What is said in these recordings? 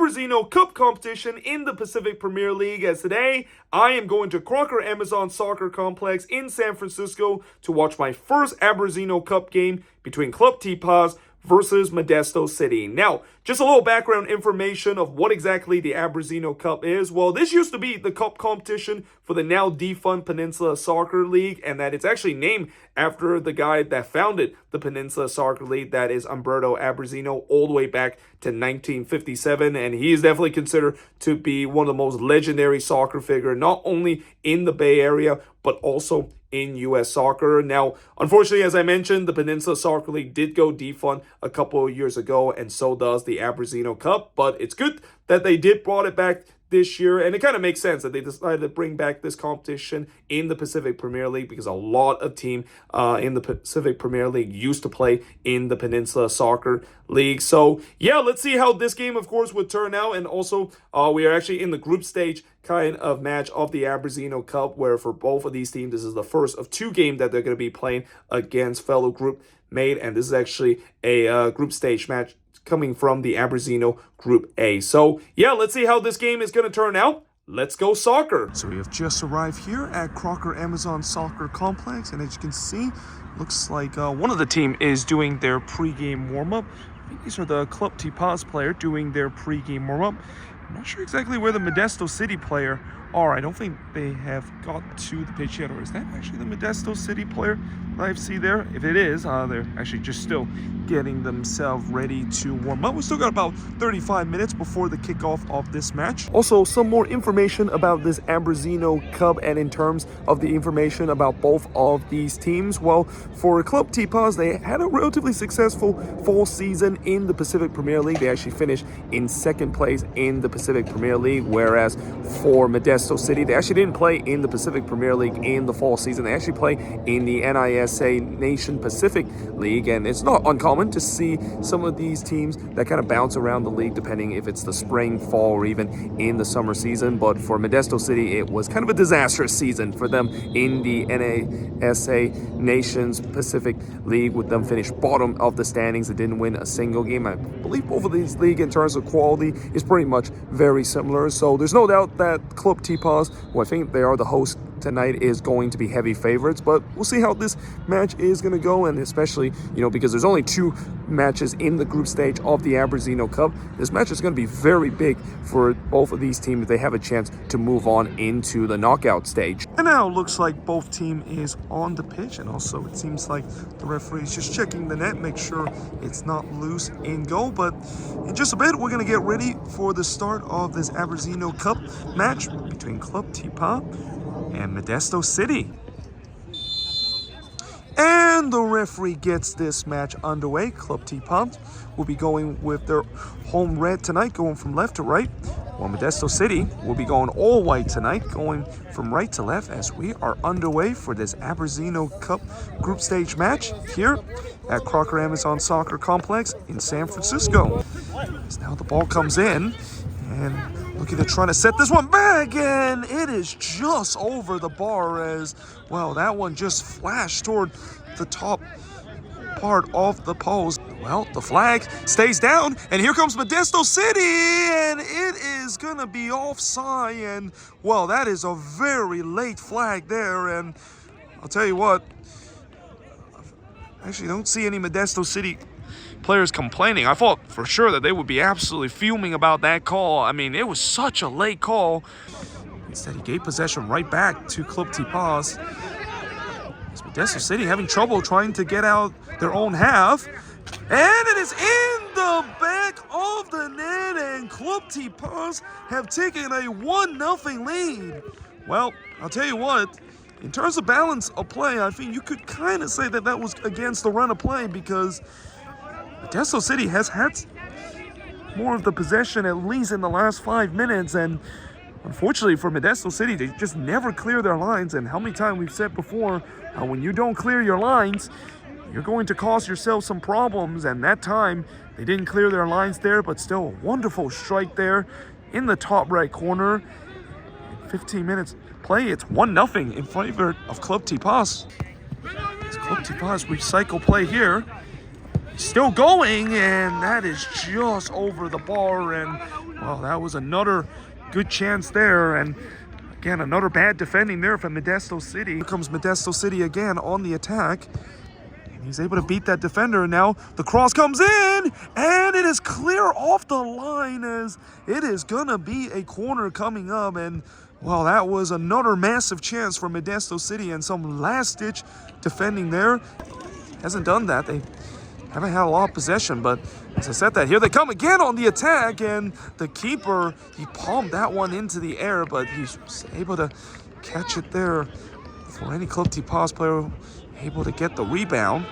Abronzino Cup competition in the Pacific Premier League, as today I am going to Crocker Amazon Soccer Complex in San Francisco to watch my first Abronzino Cup game between Club Tepa versus Modesto City. Now, just a little background information of what exactly the Abronzino Cup is. Well, this used to be the cup competition for the now defunct Peninsula Soccer League, and that it's actually named after the guy that founded the Peninsula Soccer League, that is Umberto Abronzino, all the way back to 1957, and he is definitely considered to be one of the most legendary soccer figures, not only in the Bay Area, but also in U.S. soccer. Now, unfortunately, as I mentioned, the Peninsula Soccer League did go defunct a couple of years ago, and so does the Abronzino Cup, but it's good that they did brought it back this year, and it kind of makes sense that they decided to bring back this competition in the Pacific Premier League because a lot of teams in the Pacific Premier League used to play in the Peninsula Soccer League. So yeah, let's see how this game, of course, would turn out. And also, we are actually in the group stage kind of match of the Abronzino Cup, where for both of these teams, this is the first of two games that they're going to be playing against fellow group mate, and this is actually a group stage match coming from the Abronzino Group A. So yeah, let's see how this game is going to turn out. Let's go soccer. So we have just arrived here at Crocker Amazon Soccer Complex, and as you can see, looks like one of the team is doing their pre-game warm-up. I think these are the Club Tepa's player doing their pre-game warm-up. I'm not sure exactly where the Modesto City player are. I don't think they have got to the pitch yet, or is that actually the Modesto City player that I see there? If it is, they're actually just still getting themselves ready to warm up. We still got about 35 minutes before the kickoff of this match. Also, some more information about this Abronzino Cup, and in terms of the information about both of these teams. Well, for Club Tepa, they had a relatively successful fall season in the Pacific Premier League. They actually finished in second place in the Pacific Premier League, whereas for Modesto City, they actually didn't play in the Pacific Premier League in the fall season. They actually play in the NISA Nation Pacific League, and it's not uncommon to see some of these teams that kind of bounce around the league depending if it's the spring, fall, or even in the summer season. But for Modesto City, it was kind of a disastrous season for them in the NISA Nations Pacific League, with them finished bottom of the standings. They didn't win a single game. I believe both of these leagues in terms of quality is pretty much very similar. So there's no doubt that Club Tepa, who I think they are the host tonight, is going to be heavy favorites, but we'll see how this match is going to go, and especially, because there's only two matches in the group stage of the Abronzino Cup, this match is going to be very big for both of these teams if they have a chance to move on into the knockout stage. And now it looks like both team is on the pitch, and also it seems like the referee is just checking the net, make sure it's not loose in goal. But in just a bit, we're going to get ready for the start of this Abronzino Cup match between Club Tepa and Modesto City. And the referee gets this match underway. Club Tepa will be going with their home red tonight, going from left to right, while Modesto City will be going all white tonight, going from right to left, as we are underway for this Abronzino Cup group stage match here at Crocker Amazon Soccer Complex in San Francisco. As now the ball comes in, and looking to try to set this one back, and it is just over the bar, as well, that one just flashed toward the top part of the post. Well, the flag stays down, and here comes Modesto City, and it is gonna be offside, and well, that is a very late flag there. And I'll tell you what, I actually don't see any Modesto City players complaining. I thought for sure that they would be absolutely fuming about that call. I mean, it was such a late call. Instead, he gave possession right back to Club Tepa. Modesto City having trouble trying to get out their own half. And it is in the back of the net, and Club Tepa have taken a 1-0 lead. Well, I'll tell you what, in terms of balance of play, I think you could kind of say that that was against the run of play, because Modesto City has had more of the possession, at least in the last 5 minutes, and unfortunately for Modesto City, they just never clear their lines. And how many times we've said before, when you don't clear your lines, you're going to cause yourself some problems. And that time, they didn't clear their lines there, but still a wonderful strike there in the top right corner. In 15 minutes play, it's 1-0 in favor of Club Tepa. It's Club Tepa's recycle play here. Still going, and that is just over the bar. And Well, that was another good chance there, and again, another bad defending there from Modesto City. Here comes Modesto City again on the attack. And he's able to beat that defender, and now the cross comes in, and it is clear off the line as it is gonna be a corner coming up. And well, that was another massive chance for Modesto City, and some last-ditch defending there. Hasn't done that. They haven't had a lot of possession, but as I said that, here they come again on the attack, and the keeper, he palmed that one into the air, but he's able to catch it there for any Club Tepa player able to get the rebound.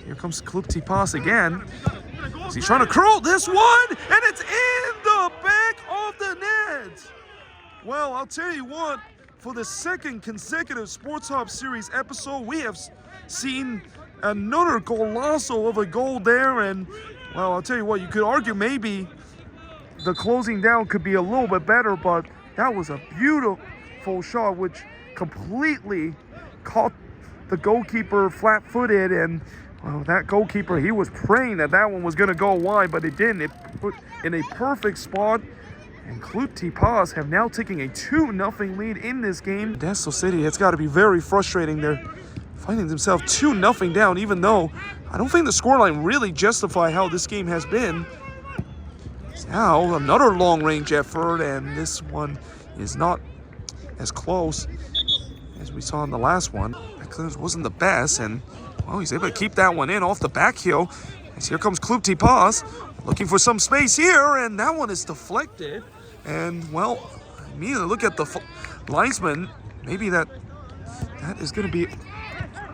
Here comes Club Tepa again. He's trying to curl this one, and it's in the back of the net. Well, I'll tell you what, for the second consecutive Sporthop Series episode, we have seen another golazo of a goal there, and well, I'll tell you what, you could argue maybe the closing down could be a little bit better, but that was a beautiful shot which completely caught the goalkeeper flat-footed, and well, that goalkeeper, he was praying that that one was going to go wide, but it didn't. It put in a perfect spot, and Club Tepa have now taken a 2-0 lead in this game. Modesto City, it's got to be very frustrating. They're finding themselves 2-0 down, even though I don't think the scoreline really justify how this game has been. Now another long-range effort, and this one is not as close as we saw in the last one. That clearance wasn't the best, and well, he's able to keep that one in off the back heel. As here comes Club Tepa looking for some space here, and that one is deflected. And well, immediately look at the linesman. Maybe that is going to be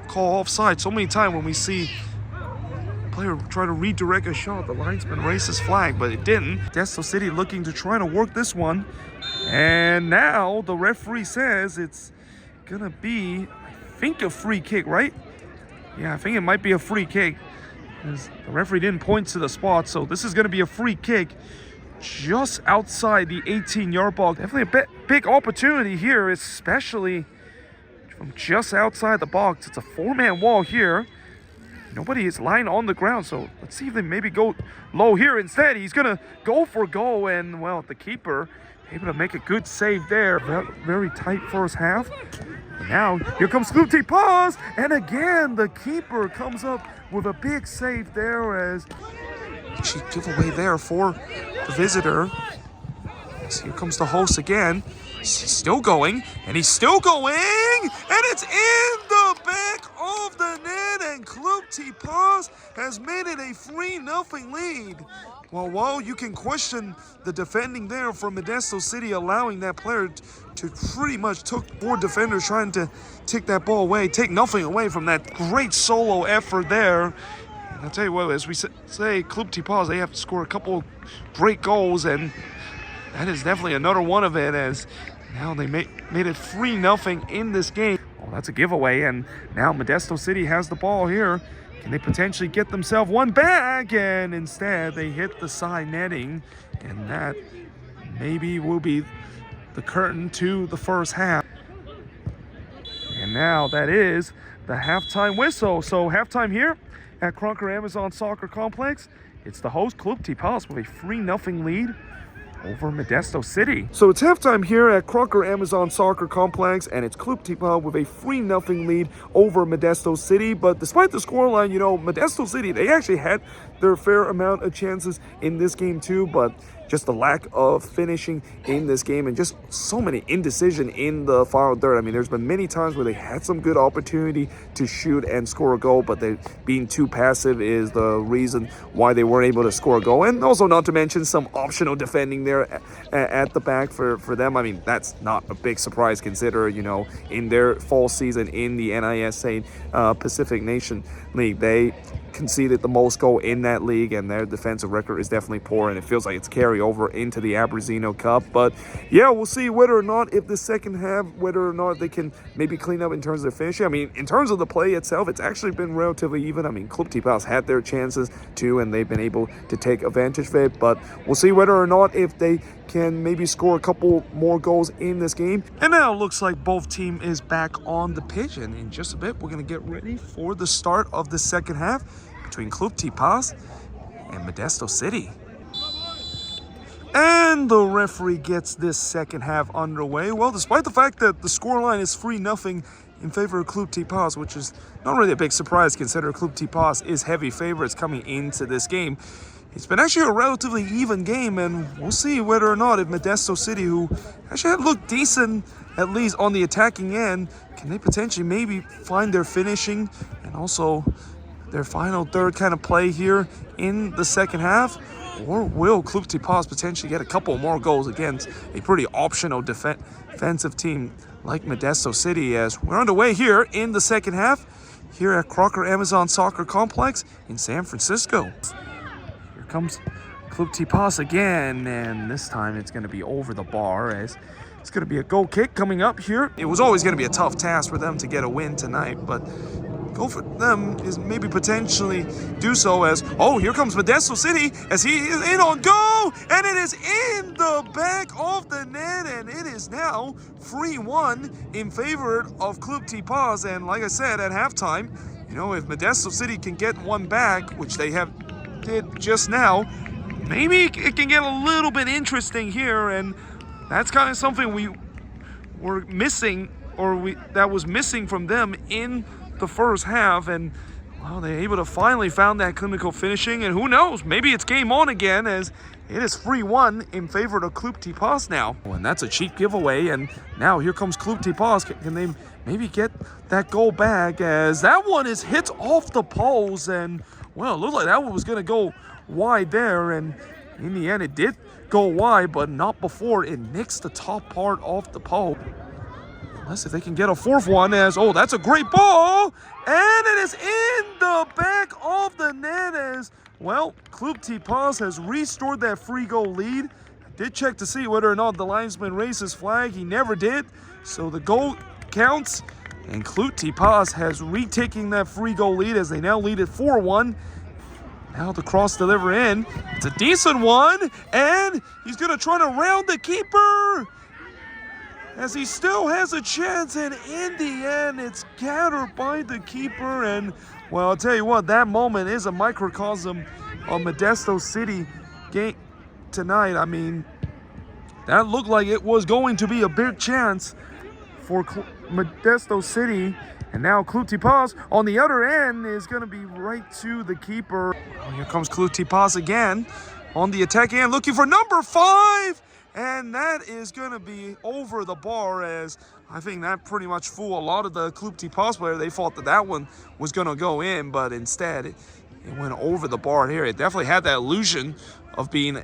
call offside. So many times when we see a player try to redirect a shot, the linesman raised his flag, but it didn't. Modesto City looking to try to work this one, and now the referee says it's gonna be, I think, a free kick, right? Yeah, I think it might be a free kick, because the referee didn't point to the spot. So this is gonna be a free kick just outside the 18-yard box. Definitely a big opportunity here, especially from just outside the box. It's a 4-man wall here. Nobody is lying on the ground, so let's see if they maybe go low here. Instead, he's gonna go for goal, and well, the keeper able to make a good save there. Very tight first half. And now here comes Club Tepa, and again the keeper comes up with a big save there, as she give away there for the visitor. So here comes the host again. He's still going, and he's still going, and it's in the back of the net, and Club Tepa has made it a 3-0 lead. Well, you can question the defending there from Modesto City, allowing that player to pretty much took 4 defenders trying to take that ball away, take nothing away from that great solo effort there. And I'll tell you what, as we say, Club Tepa, they have to score a couple great goals, and that is definitely another one of it, as now they made it 3-0 in this game. Well, that's a giveaway, and now Modesto City has the ball here. Can they potentially get themselves one back? And instead, they hit the side netting, and that maybe will be the curtain to the first half. And now that is the halftime whistle. So halftime here at Crocker Amazon Soccer Complex. It's the host, Club Tepa, with a 3-0 lead over Modesto City. So it's halftime here at Crocker Amazon Soccer Complex, and it's Club Tepa with a 3-0 lead over Modesto City. But despite the scoreline, you know, Modesto City, they actually had their fair amount of chances in this game too, but just the lack of finishing in this game and just so many indecision in the final third. I mean, there's been many times where they had some good opportunity to shoot and score a goal, but they being too passive is the reason why they weren't able to score a goal. And also, not to mention some optional defending there at the back for them. I mean, that's not a big surprise, consider, you know, in their fall season in the NISA Pacific Nation League, they conceded the most goal in that league, and their defensive record is definitely poor, and it feels like it's carry over into the Abronzino Cup. But yeah, we'll see whether or not, if the second half, whether or not they can maybe clean up in terms of finishing. I mean, in terms of the play itself, it's actually been relatively even. I mean, Club Tepa had their chances too, and they've been able to take advantage of it, but we'll see whether or not if they can maybe score a couple more goals in this game. And now it looks like both team is back on the pitch, and in just a bit we're going to get ready for the start of the second half between Club Tepa and Modesto City. And the referee gets this second half underway. Well, despite the fact that the scoreline is 3-0 in favor of Club Tepa, which is not really a big surprise considering Club Tepa is heavy favorites coming into this game. It's been actually a relatively even game, and we'll see whether or not if Modesto City, who actually have looked decent, at least on the attacking end, can they potentially maybe find their finishing and also their final third kind of play here in the second half? Or will Club Tepa potentially get a couple more goals against a pretty optional defensive team like Modesto City, as we're underway here in the second half here at Crocker Amazon Soccer Complex in San Francisco. Here comes Club Tepa again, and this time it's going to be over the bar, as it's going to be a goal kick coming up here. It was always going to be a tough task for them to get a win tonight, but goal for them is maybe potentially do so, as, oh, here comes Modesto City as he is in on goal, and it is in the back of the net, and it is now 3-1 in favor of Club Tepa. And like I said at halftime, you know, if Modesto City can get one back, which they did just now, maybe it can get a little bit interesting here, and that's kind of something we were missing, or that was missing from them in the first half. And well, they're able to finally found that clinical finishing, and who knows, maybe it's game on again, as it is 3-1 in favor of Club Tepa now. And that's a cheap giveaway, and now here comes Club Tepa. Can they maybe get that goal back, as that one is hit off the post, and well, it looked like that one was going to go wide there, and in the end it did go wide, but not before it nicks the top part of the post. Unless if they can get a fourth one, as, oh, that's a great ball, and it is in the back of the net, as, well, Club Tepa has restored that free goal lead. I did check to see whether or not the linesman raised his flag. He never did, so the goal counts, and Club Tepa has retaken that free goal lead, as they now lead at 4-1. Now the cross deliver in. It's a decent one, and he's going to try to round the keeper, as he still has a chance, and in the end, it's gathered by the keeper. And, well, I'll tell you what, that moment is a microcosm of Modesto City game tonight. I mean, that looked like it was going to be a big chance for Modesto City. And now Club Tepa on the other end is going to be right to the keeper. Well, here comes Club Tepa again on the attack end, looking for number 5. And that is going to be over the bar, as I think that pretty much fooled a lot of the Club Tepa player. They thought that that one was going to go in, but instead it went over the bar here. It definitely had that illusion of being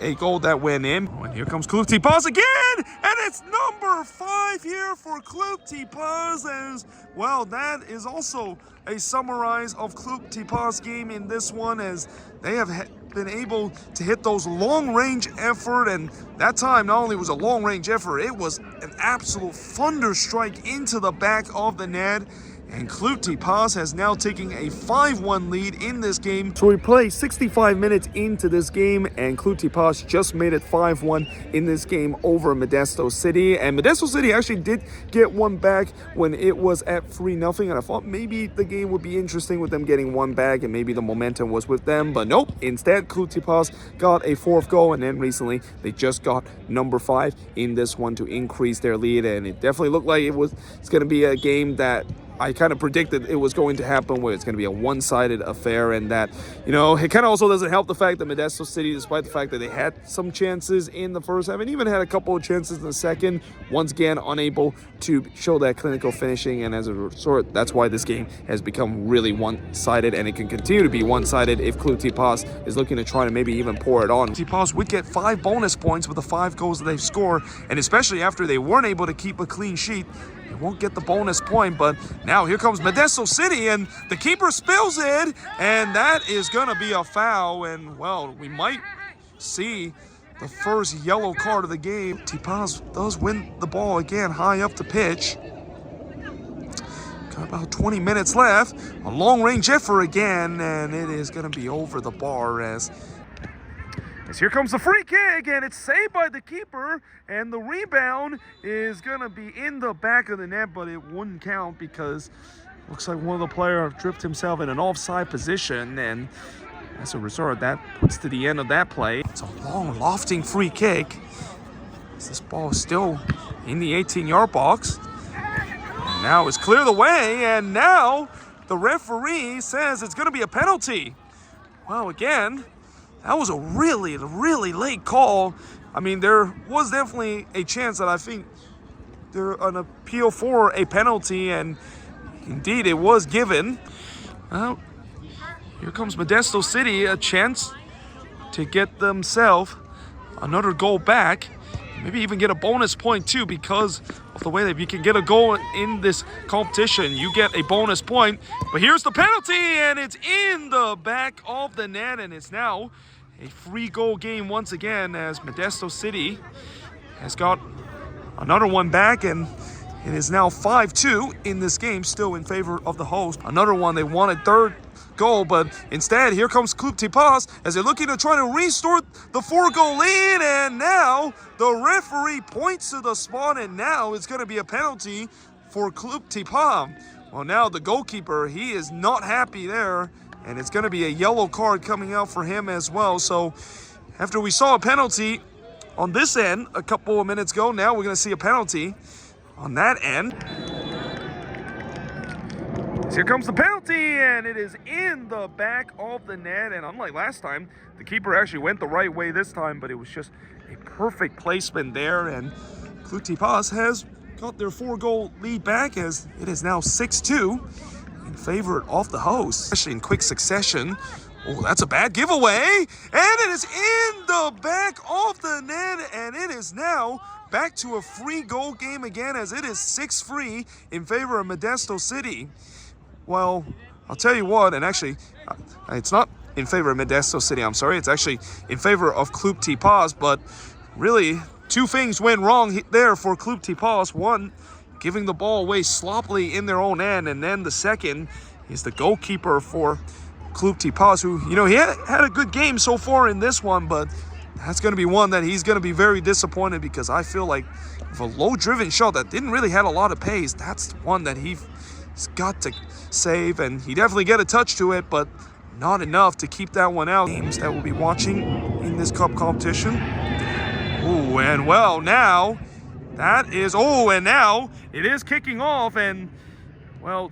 a goal that went in. And here comes Club Tepa again, and it's number 5 here for Club Tepa. As well, that is also a summarize of Club Tepa's game in this one, as they have been able to hit those long-range effort, and that time not only was a long-range effort, it was an absolute thunder strike into the back of the net. And Club Tepa has now taken a 5-1 lead in this game. So we play 65 minutes into this game, and Club Tepa just made it 5-1 in this game over Modesto City. And Modesto City actually did get one back when it was at 3-0, and I thought maybe the game would be interesting with them getting one back, and maybe the momentum was with them. But nope, instead Club Tepa got a 4th goal, and then recently they just got number 5 in this one to increase their lead. And it definitely looked like it's going to be a game that I kind of predicted it was going to happen, where it's going to be a one-sided affair, and that, you know, it kind of also doesn't help the fact that Modesto City, despite the fact that they had some chances in the first half and even had a couple of chances in the second, once again unable to show that clinical finishing, and as a result, that's why this game has become really one-sided, and it can continue to be one-sided if Club Tepa is looking to try to maybe even pour it on. Tepa would get 5 bonus points with the 5 goals that they've scored, and especially after they weren't able to keep a clean sheet, they won't get the bonus point. But now here comes Modesto City, and the keeper spills it, and that is going to be a foul. And, well, we might see the first yellow card of the game. Tepa does win the ball again high up the pitch. Got about 20 minutes left. A long-range effort again, and it is going to be over the bar, as here comes the free kick, and it's saved by the keeper, and the rebound is going to be in the back of the net, but it wouldn't count because looks like one of the players tripped himself in an offside position. And, As a result, that puts to the end of that play. It's a long, lofting free kick. This ball is still in the 18-yard box. And now it's clear the way, and now the referee says it's going to be a penalty. Well, again, that was a really, really late call. I mean, there was definitely a chance that I think there an appeal for a penalty, and indeed it was given. Well, here comes Modesto City, a chance to get themselves another goal back. Maybe even get a bonus point too, because of the way that if you can get a goal in this competition, you get a bonus point. But here's the penalty, and it's in the back of the net, and it's now a free goal game once again, as Modesto City has got another one back, and it is now 5-2 in this game, still in favor of the host. Another one, they wanted third goal, but instead here comes Club Tepa as they're looking to try to restore the 4-goal lead, and now the referee points to the spot, and now it's going to be a penalty for Club Tepa. Well, now the goalkeeper, he is not happy there, and it's going to be a yellow card coming out for him as well. So after we saw a penalty on this end a couple of minutes ago, now we're going to see a penalty on that end. Here comes the penalty, and it is in the back of the net. And unlike last time, the keeper actually went the right way this time, but it was just a perfect placement there. And Club Tepa has got their 4-goal lead back, as it is now 6-2 in favor of the host, especially in quick succession. Oh, that's a bad giveaway, and it is in the back of the net, and it is now back to a free goal game again, as it is 6-3 in favor of Modesto City. Well, I'll tell you what, and actually, it's not in favor of Modesto City, I'm sorry. It's actually in favor of Club Tepa, but really, two things went wrong there for Club Tepa. One, giving the ball away sloppily in their own end, and then the second is the goalkeeper for Club Tepa, who, you know, he had a good game so far in this one, but that's going to be one that he's going to be very disappointed, because I feel like with a low-driven shot that didn't really have a lot of pace, that's one that he's got to save, and he definitely get a touch to it, but not enough to keep that one out. Games that we'll be watching in this cup competition. Oh, and well, now that is, oh, and now it is kicking off, and well,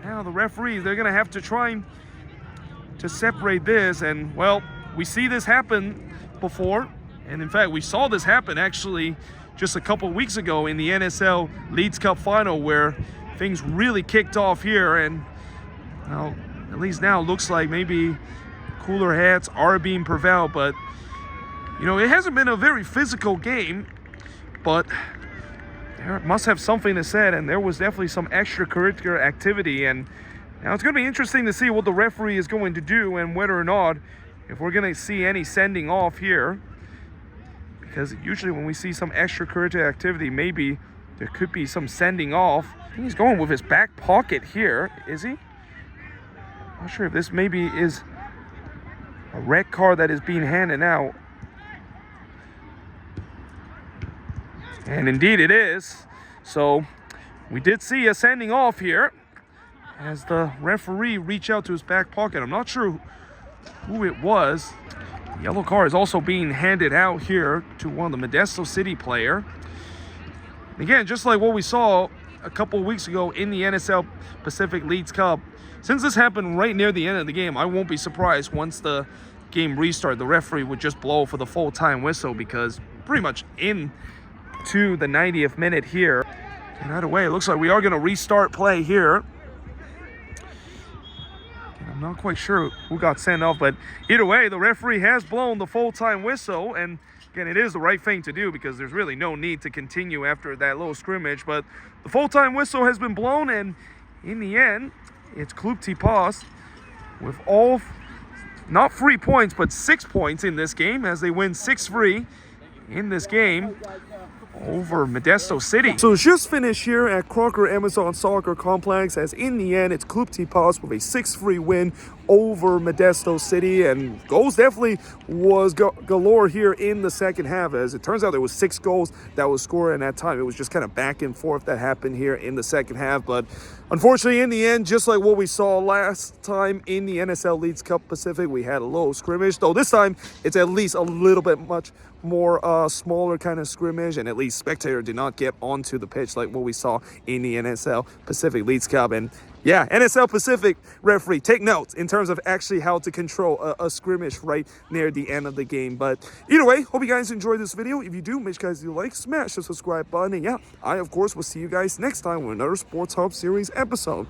now the referees, they're gonna have to try to separate this. And well, we see this happen before, and in fact we saw this happen actually just a couple weeks ago in the NSL Leeds Cup final, where things really kicked off here. And well, at least now it looks like maybe cooler heads are being prevailed, but you know, it hasn't been a very physical game, but there must have something to say, and there was definitely some extracurricular activity. And now it's going to be interesting to see what the referee is going to do, and whether or not, if we're going to see any sending off here, because usually when we see some extracurricular activity, maybe there could be some sending off. I think he's going with his back pocket here, is he? Not sure if this maybe is a red card that is being handed out. And indeed it is. So we did see a sending off here as the referee reached out to his back pocket. I'm not sure who it was. The yellow card is also being handed out here to one of the Modesto City player. Again, just like what we saw a couple of weeks ago in the NSL Pacific Leeds Cup, since this happened right near the end of the game, I won't be surprised once the game restarts, the referee would just blow for the full-time whistle, because pretty much into the 90th minute here. And either way, it looks like we are going to restart play here. And I'm not quite sure who got sent off, but either way, the referee has blown the full-time whistle, and again, it is the right thing to do, because there's really no need to continue after that little scrimmage. But the full-time whistle has been blown, and in the end, it's Club Tepa with all, not 3 points, but 6 points in this game, as they win 6-3 in this game over Modesto City. So it's just finished here at Crocker Amazon Soccer Complex, as in the end, it's Club Tepa with a 6-3 win over Modesto City, and goals definitely was galore here in the second half. As it turns out, there was 6 goals that was scored in that time. It was just kind of back and forth that happened here in the second half, but unfortunately, in the end, just like what we saw last time in the NSL Leagues Cup Pacific, we had a little scrimmage, though this time it's at least a little bit much more smaller kind of scrimmage, and at least spectator did not get onto the pitch like what we saw in the NSL Pacific Leagues Cup. And yeah, NSL Pacific referee, take notes in terms of actually how to control a scrimmage right near the end of the game. But either way, hope you guys enjoyed this video. If you do, make sure you guys do like, smash the subscribe button, and yeah, I of course will see you guys next time with another Sports Hub series episode.